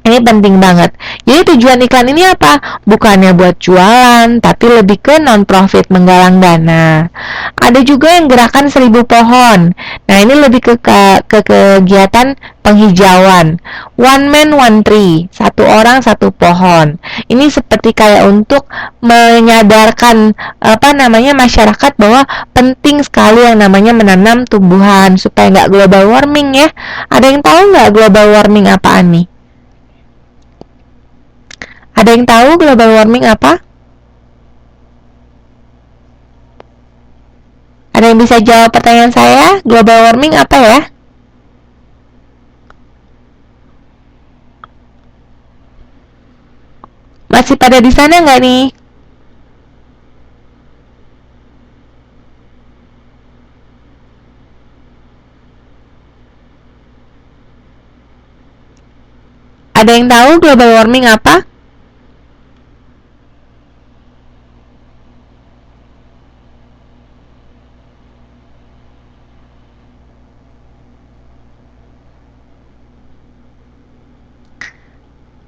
Ini penting banget. Jadi tujuan iklan ini apa? Bukannya buat jualan, tapi lebih ke non-profit, menggalang dana. Ada juga yang gerakan 1000 pohon. Nah, ini lebih ke kegiatan penghijauan. One man, one tree. Satu orang, satu pohon. Ini seperti kayak untuk menyadarkan masyarakat bahwa penting sekali yang namanya menanam tumbuhan supaya nggak global warming ya. Ada yang tahu nggak global warming apaan nih? Ada yang tahu global warming apa? Ada yang bisa jawab pertanyaan saya? Global warming apa ya? Masih pada di sana nggak nih? Ada yang tahu global warming apa?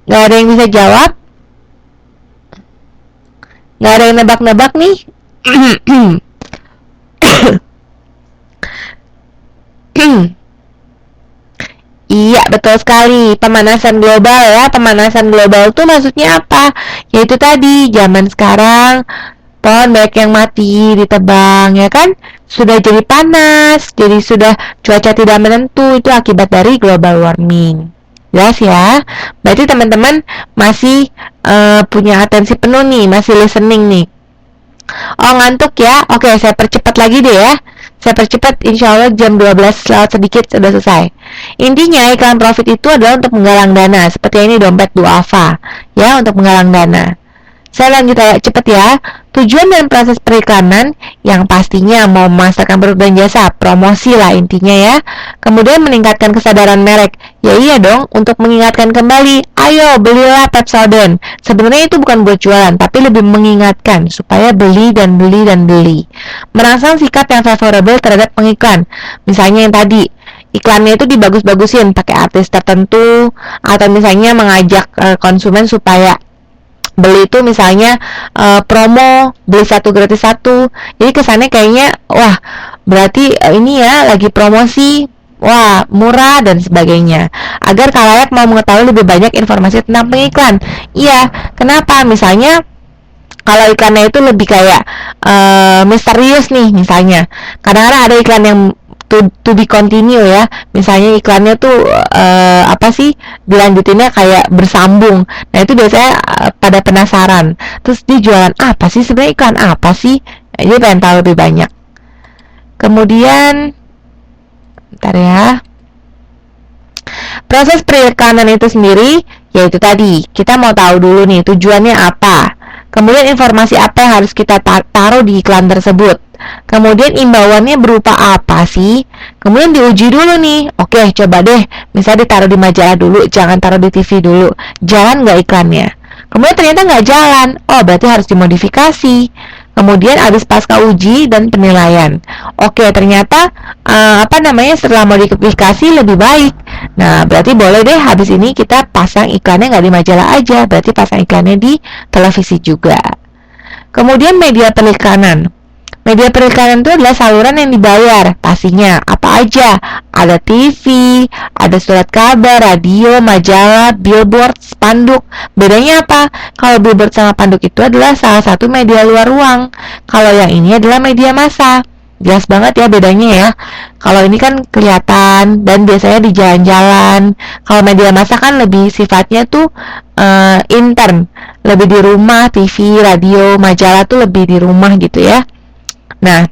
Nggak ada yang bisa jawab? Nggak ada yang nebak-nebak nih? Iya, betul sekali. Pemanasan global ya. Pemanasan global tuh maksudnya apa? Yaitu tadi, zaman sekarang pohon banyak yang mati, ditebang ya kan? Sudah jadi panas, jadi sudah cuaca tidak menentu. Itu akibat dari global warming. Jelas ya? Berarti teman-teman masih punya atensi penuh nih, masih listening nih. Oh, ngantuk ya? Oke, saya percepat lagi deh ya. Saya percepat, insya Allah jam 12 lewat sedikit sudah selesai. Intinya iklan profit itu adalah untuk menggalang dana, seperti ini dompet duafa, ya, untuk menggalang dana. Saya lanjut aja cepet ya. Tujuan dan proses periklanan yang pastinya mau memasarkan produk dan jasa, promosi lah intinya ya. Kemudian meningkatkan kesadaran merek. Ya iya dong, untuk mengingatkan kembali, ayo belilah Pepsodent. Sebenarnya itu bukan buat jualan, tapi lebih mengingatkan supaya beli dan beli dan beli. Merangsang sikap yang favorable terhadap pengiklan. Misalnya yang tadi, iklannya itu dibagus-bagusin pakai artis tertentu, atau misalnya mengajak konsumen supaya beli itu misalnya promo beli satu gratis satu, jadi kesannya kayaknya wah berarti ini ya lagi promosi, wah murah dan sebagainya, agar khalayak mau mengetahui lebih banyak informasi tentang pengiklan. Iya, kenapa? Misalnya kalau iklannya itu lebih kayak misterius nih, misalnya kadang-kadang ada iklan yang to be continue ya, misalnya iklannya tuh dilanjutinnya kayak bersambung. Nah itu biasanya pada penasaran, terus dia jualan apa sih sebenarnya, iklan apa sih, dia pengen tahu lebih banyak. Kemudian bentar ya, proses periklanan itu sendiri yaitu tadi kita mau tahu dulu nih tujuannya apa, kemudian informasi apa yang harus kita taruh di iklan tersebut, kemudian imbauannya berupa apa sih, kemudian diuji dulu nih. Oke, coba deh misalnya ditaruh di majalah dulu, jangan taruh di TV dulu, jalan nggak iklannya. Kemudian ternyata nggak jalan, oh berarti harus dimodifikasi. Kemudian habis pasca uji dan penilaian, oke ternyata setelah modifikasi lebih baik. Nah berarti boleh deh habis ini kita pasang iklannya nggak di majalah aja, berarti pasang iklannya di televisi juga. Kemudian media periklanan. Media periklanan itu adalah saluran yang dibayar. Pastinya apa aja? Ada TV, ada surat kabar, radio, majalah, billboard, spanduk. Bedanya apa? Kalau billboard sama spanduk itu adalah salah satu media luar ruang. Kalau yang ini adalah media massa. Jelas banget ya bedanya ya. Kalau ini kan kelihatan dan biasanya di jalan-jalan. Kalau media massa kan lebih sifatnya tuh intern, lebih di rumah. TV, radio, majalah tuh lebih di rumah gitu ya. Nah,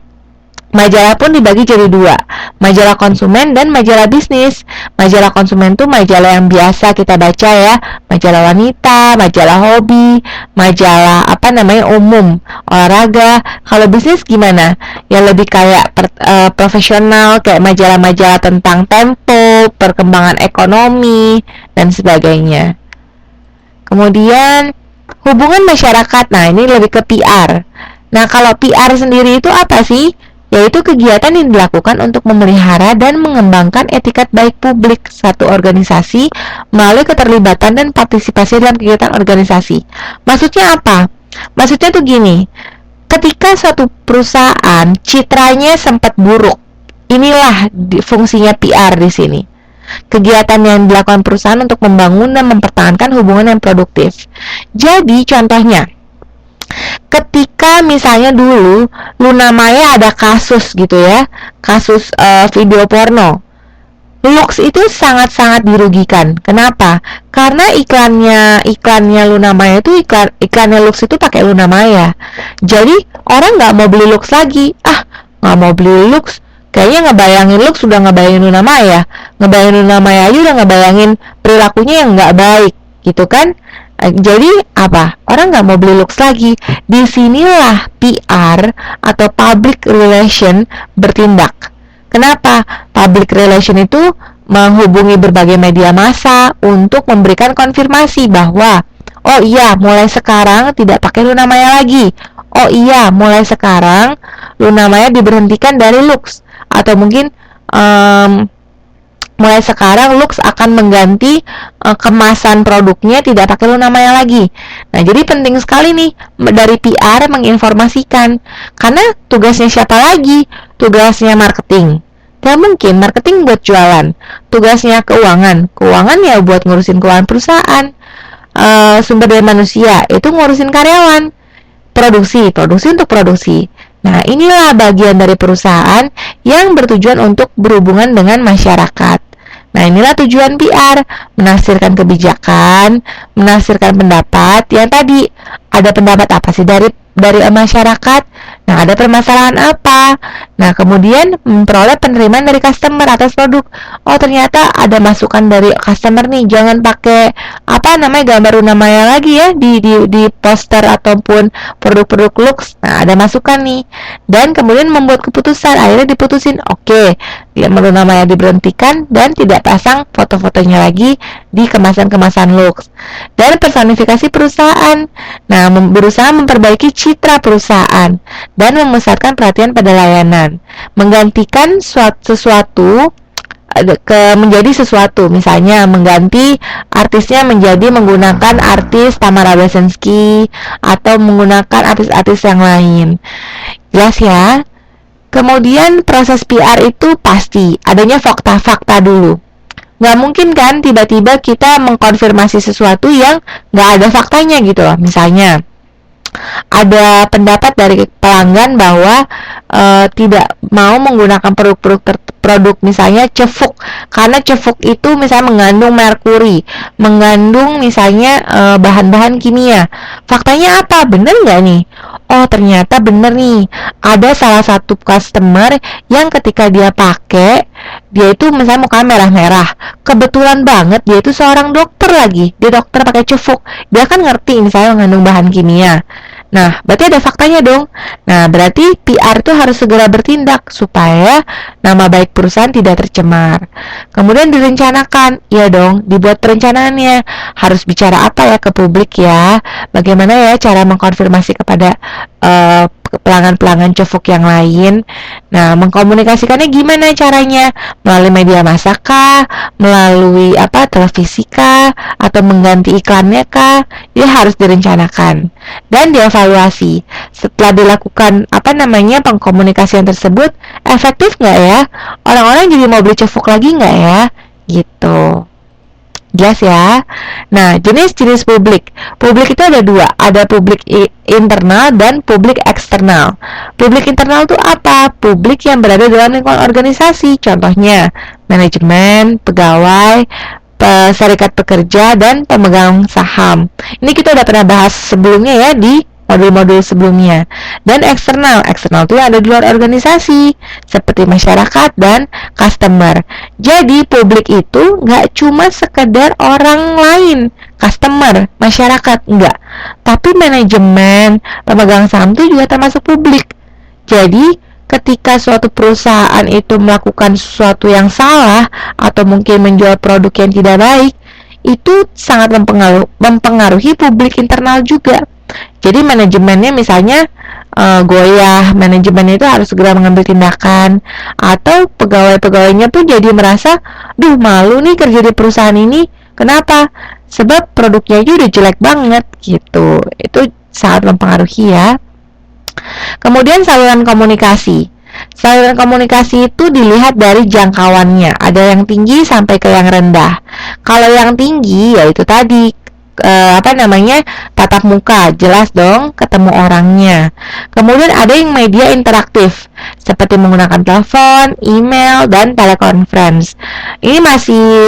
majalah pun dibagi jadi dua, majalah konsumen dan majalah bisnis. Majalah konsumen tuh majalah yang biasa kita baca ya, majalah wanita, majalah hobi, majalah umum, olahraga. Kalau bisnis gimana? Yang lebih kayak profesional, kayak majalah-majalah tentang tempo, perkembangan ekonomi, dan sebagainya. Kemudian hubungan masyarakat, nah ini lebih ke PR. Nah kalau PR sendiri itu apa sih? yaitu kegiatan yang dilakukan untuk memelihara dan mengembangkan etikat baik publik satu organisasi melalui keterlibatan dan partisipasi dalam kegiatan organisasi. Maksudnya apa? Maksudnya tuh gini, ketika suatu perusahaan citranya sempat buruk, inilah fungsinya PR di sini. Kegiatan yang dilakukan perusahaan untuk membangun dan mempertahankan hubungan yang produktif. Jadi contohnya, ketika misalnya dulu Luna Maya ada kasus gitu ya, kasus video porno, Lux itu sangat-sangat dirugikan. Kenapa? Karena iklannya Luna Maya itu iklannya Lux itu pakai Luna Maya. Jadi orang nggak mau beli Lux lagi. Nggak mau beli Lux. Kayaknya ngebayangin Lux sudah ngebayangin Luna Maya. Ngebayangin Luna Maya aja udah ngebayangin perilakunya yang nggak baik, gitu kan? Jadi apa? Orang nggak mau beli Lux lagi. Disinilah PR atau public relation bertindak. Kenapa? Public relation itu menghubungi berbagai media massa untuk memberikan konfirmasi bahwa oh iya, mulai sekarang tidak pakai Luna Maya lagi. Oh iya, mulai sekarang Luna Maya diberhentikan dari Lux. Atau mungkin mulai sekarang Lux akan mengganti kemasan produknya tidak pakai Luna Maya lagi. Nah, jadi penting sekali nih dari PR menginformasikan. Karena tugasnya siapa lagi? Tugasnya marketing. Gak mungkin marketing buat jualan. Tugasnya keuangan. Keuangan ya buat ngurusin keuangan perusahaan. Sumber daya manusia itu ngurusin karyawan. Produksi untuk produksi. Nah, inilah bagian dari perusahaan yang bertujuan untuk berhubungan dengan masyarakat. Nah, inilah tujuan PR, menafsirkan kebijakan, menafsirkan pendapat. Yang tadi, ada pendapat apa sih dari masyarakat? Nah, ada permasalahan apa? Nah, kemudian memperoleh penerimaan dari customer atas produk. Oh, ternyata ada masukan dari customer nih, jangan pakai gambar Luna Maya lagi ya di poster ataupun produk-produk Lux. Nah, ada masukan nih. Dan kemudian membuat keputusan, akhirnya diputusin, oke, Luna Maya diberhentikan dan tidak pasang foto-fotonya lagi di kemasan-kemasan Lux. Dan personifikasi perusahaan. Nah, berusaha memperbaiki citra perusahaan dan memusatkan perhatian pada layanan, menggantikan sesuatu menjadi sesuatu, misalnya mengganti artisnya menjadi menggunakan artis Tamara Bleszynsky atau menggunakan artis-artis yang lain. Jelas ya? Kemudian proses PR itu pasti adanya fakta-fakta dulu. Nggak mungkin kan tiba-tiba kita mengkonfirmasi sesuatu yang nggak ada faktanya gitu loh. Misalnya ada pendapat dari pelanggan bahwa tidak mau menggunakan produk misalnya cefuk, karena cefuk itu misalnya mengandung merkuri, mengandung misalnya bahan-bahan kimia. Faktanya apa? Bener nggak nih? Oh, ternyata bener nih. Ada salah satu customer yang ketika dia pakai, dia itu misalnya mukanya merah-merah. Kebetulan banget dia itu seorang dokter lagi. Dia dokter pakai cefuk. Dia kan ngerti misalnya mengandung bahan kimia. Nah, berarti ada faktanya dong. Nah, berarti PR itu harus segera bertindak supaya nama baik perusahaan tidak tercemar. Kemudian direncanakan, iya dong, dibuat perencanaannya. Harus bicara apa ya ke publik ya? Bagaimana ya cara mengkonfirmasi kepada pelanggan-pelanggan cefuk yang lain. Nah, mengkomunikasikannya gimana caranya? Melalui media massa kah? Melalui televisi kah? Atau mengganti iklannya kah? Ini harus direncanakan dan dievaluasi. Setelah dilakukan pengkomunikasian tersebut, efektif nggak ya? Orang-orang jadi mau beli cefuk lagi nggak ya? Gitu. Jelas ya. Nah, jenis-jenis publik. Publik itu ada dua, ada publik internal dan publik eksternal. Publik internal itu apa? Publik yang berada dalam lingkungan organisasi. Contohnya, manajemen, pegawai, serikat pekerja, dan pemegang saham. Ini kita udah pernah bahas sebelumnya ya di modul-modul sebelumnya. Dan eksternal itu ada di luar organisasi, seperti masyarakat dan customer. Jadi publik itu nggak cuma sekedar orang lain, customer, masyarakat, enggak. Tapi manajemen, pemegang saham itu juga termasuk publik. Jadi ketika suatu perusahaan itu melakukan sesuatu yang salah atau mungkin menjual produk yang tidak baik, itu sangat mempengaruhi publik internal juga. Jadi manajemennya misalnya goyah, manajemennya itu harus segera mengambil tindakan, atau pegawai-pegawainya pun jadi merasa, duh malu nih kerja di perusahaan ini, kenapa? Sebab produknya aja udah jelek banget gitu. Itu sangat mempengaruhi ya. Kemudian saluran komunikasi. Saluran komunikasi itu dilihat dari jangkauannya. Ada yang tinggi sampai ke yang rendah. Kalau yang tinggi yaitu tadi tatap muka, jelas dong ketemu orangnya. Kemudian ada yang media interaktif seperti menggunakan telepon, email, dan teleconference. Ini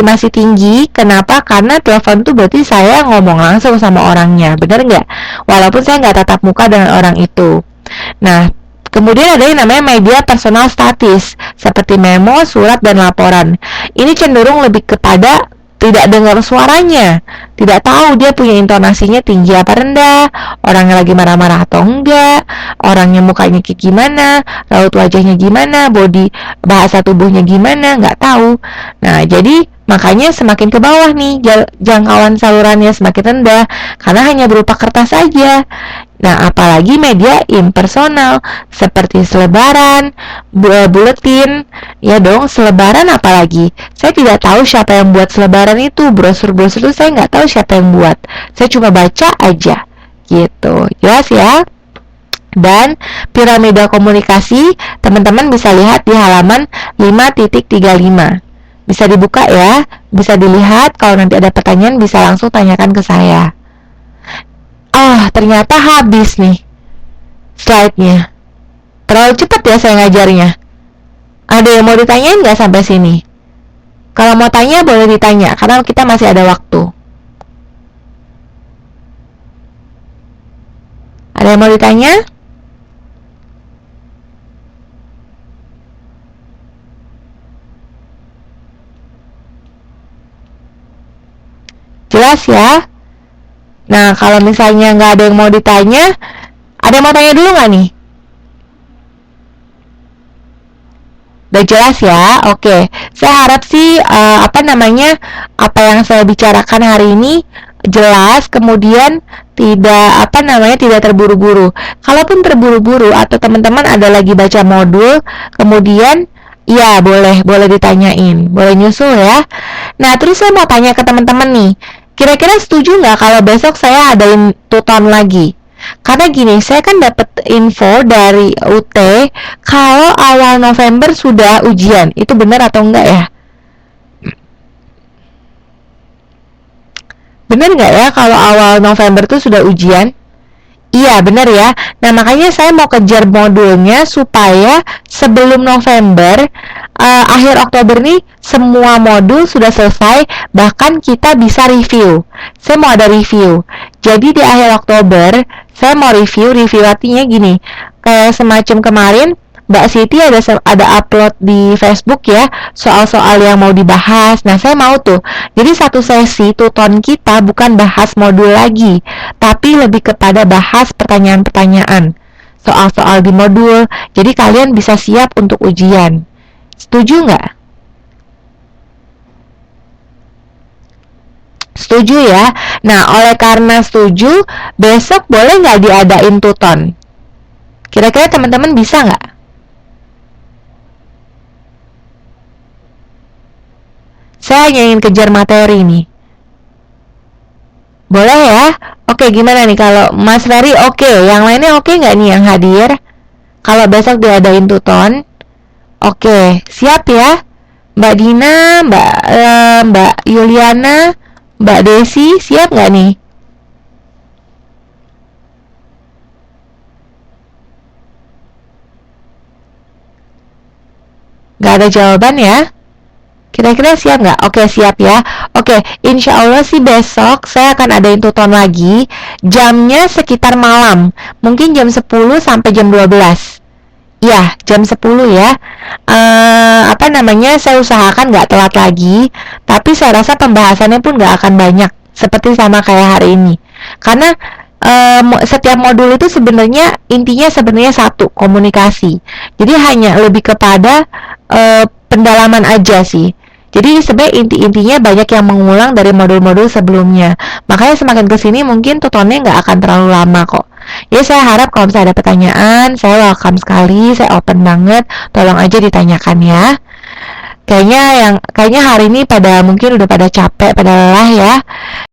masih tinggi. Kenapa? Karena telepon tuh berarti saya ngomong langsung sama orangnya, benar nggak? Walaupun saya nggak tatap muka dengan orang itu. Nah, kemudian ada yang namanya media personal statis seperti memo, surat, dan laporan. Ini cenderung lebih kepada tidak dengar suaranya, tidak tahu dia punya intonasinya tinggi apa rendah, orangnya lagi marah-marah atau enggak, orangnya mukanya kayak gimana, raut wajahnya gimana, body bahasa tubuhnya gimana, nggak tahu. Nah, jadi makanya semakin ke bawah nih jangkauan salurannya semakin rendah karena hanya berupa kertas saja. Nah, apalagi media impersonal seperti selebaran, buletin, ya dong, selebaran apalagi. Saya tidak tahu siapa yang buat selebaran itu, brosur-brosur itu saya nggak tahu siapa yang buat. Saya cuma baca aja, gitu. Jelas ya? Dan piramida komunikasi, teman-teman bisa lihat di halaman 5.35. Bisa dibuka ya, bisa dilihat. Kalau nanti ada pertanyaan bisa langsung tanyakan ke saya. Ternyata habis nih slide-nya. Terlalu cepat ya saya ngajarnya. Ada yang mau ditanyain nggak sampai sini? Kalau mau tanya boleh ditanya, karena kita masih ada waktu. Ada yang mau ditanya? Jelas ya? Nah, kalau misalnya nggak ada yang mau ditanya, ada yang mau tanya dulu nggak nih? Udah jelas ya? Oke, saya harap sih apa yang saya bicarakan hari ini jelas, kemudian tidak terburu-buru. Kalaupun terburu-buru atau teman-teman ada lagi baca modul, kemudian ya boleh ditanyain, boleh nyusul ya. Nah, terus saya mau tanya ke teman-teman nih, kira-kira setuju nggak kalau besok saya adain tuton lagi? Karena gini, saya kan dapat info dari UT kalau awal November sudah ujian. Itu benar atau enggak ya? Benar nggak ya kalau awal November itu sudah ujian? Iya, benar ya. Nah, makanya saya mau kejar modulnya supaya sebelum November, akhir Oktober nih, semua modul sudah selesai, bahkan kita bisa review. Saya mau ada review. Jadi, di akhir Oktober, saya mau review artinya gini, kayak semacam kemarin, Mbak Siti ada upload di Facebook ya, soal-soal yang mau dibahas. Nah, saya mau tuh. Jadi satu sesi tuton kita bukan bahas modul lagi, tapi lebih kepada bahas pertanyaan-pertanyaan, soal-soal di modul. Jadi kalian bisa siap untuk ujian. Setuju nggak? Setuju ya? Nah, oleh karena setuju, besok boleh nggak diadain tuton? Kira-kira teman-teman bisa nggak? Saya hanya ingin kejar materi nih. Boleh ya? Oke, gimana nih kalau Mas Ferry oke, yang lainnya oke nggak nih yang hadir? Kalau besok diadain tuton, oke, siap ya? Mbak Dina, Mbak Yuliana, Mbak Desi, siap nggak nih? Nggak ada jawaban ya? Kira-kira siap nggak? Oke, siap ya. Oke, insya Allah sih besok saya akan adain tuton lagi. Jamnya sekitar malam. Mungkin jam 10 sampai jam 12. Ya, jam 10 ya. Saya usahakan nggak telat lagi. Tapi saya rasa pembahasannya pun nggak akan banyak. Seperti sama kayak hari ini. Karena setiap modul itu sebenarnya intinya satu, komunikasi. Jadi hanya lebih kepada pendalaman aja sih. Jadi sebenarnya inti-intinya banyak yang mengulang dari modul-modul sebelumnya. Makanya semakin kesini mungkin tutornya nggak akan terlalu lama kok. Ya saya harap kalau misalnya ada pertanyaan, saya welcome sekali, saya open banget. Tolong aja ditanyakan ya. Kayaknya hari ini mungkin udah pada capek, pada lelah ya.